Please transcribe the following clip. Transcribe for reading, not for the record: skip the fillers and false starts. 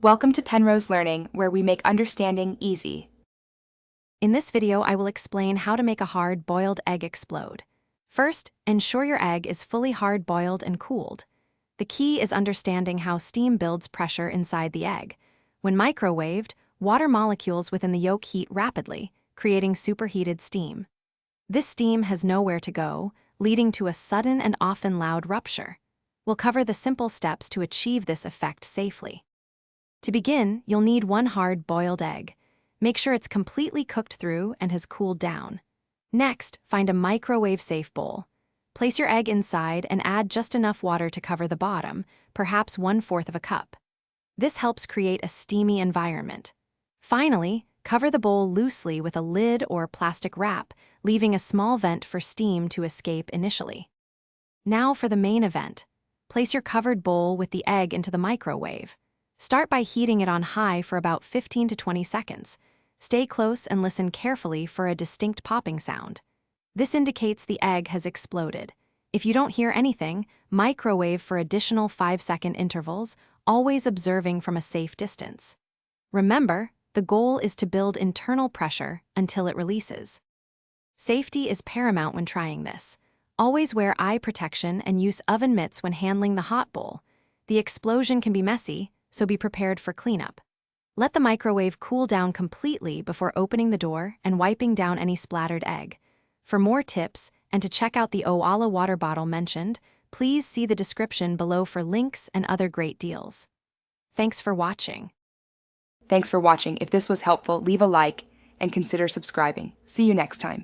Welcome to Penrose Learning, where we make understanding easy. In this video, I will explain how to make a hard-boiled egg explode. First, ensure your egg is fully hard-boiled and cooled. The key is understanding how steam builds pressure inside the egg. When microwaved, water molecules within the yolk heat rapidly, creating superheated steam. This steam has nowhere to go, leading to a sudden and often loud rupture. We'll cover the simple steps to achieve this effect safely. To begin, you'll need one hard-boiled egg. Make sure it's completely cooked through and has cooled down. Next, find a microwave-safe bowl. Place your egg inside and add just enough water to cover the bottom, perhaps 1/4 of a cup. This helps create a steamy environment. Finally, cover the bowl loosely with a lid or plastic wrap, leaving a small vent for steam to escape initially. Now for the main event. Place your covered bowl with the egg into the microwave. Start by heating it on high for about 15 to 20 seconds. Stay close and listen carefully for a distinct popping sound. This indicates the egg has exploded. If you don't hear anything, microwave for additional 5-second intervals, always observing from a safe distance. Remember, the goal is to build internal pressure until it releases. Safety is paramount when trying this. Always wear eye protection and use oven mitts when handling the hot bowl. The explosion can be messy, so be prepared for cleanup. Let the microwave cool down completely before opening the door and wiping down any splattered egg. For more tips and to check out the Owala water bottle mentioned, please see the description below for links and other great deals. Thanks for watching. Thanks for watching. If this was helpful, leave a like and consider subscribing. See you next time.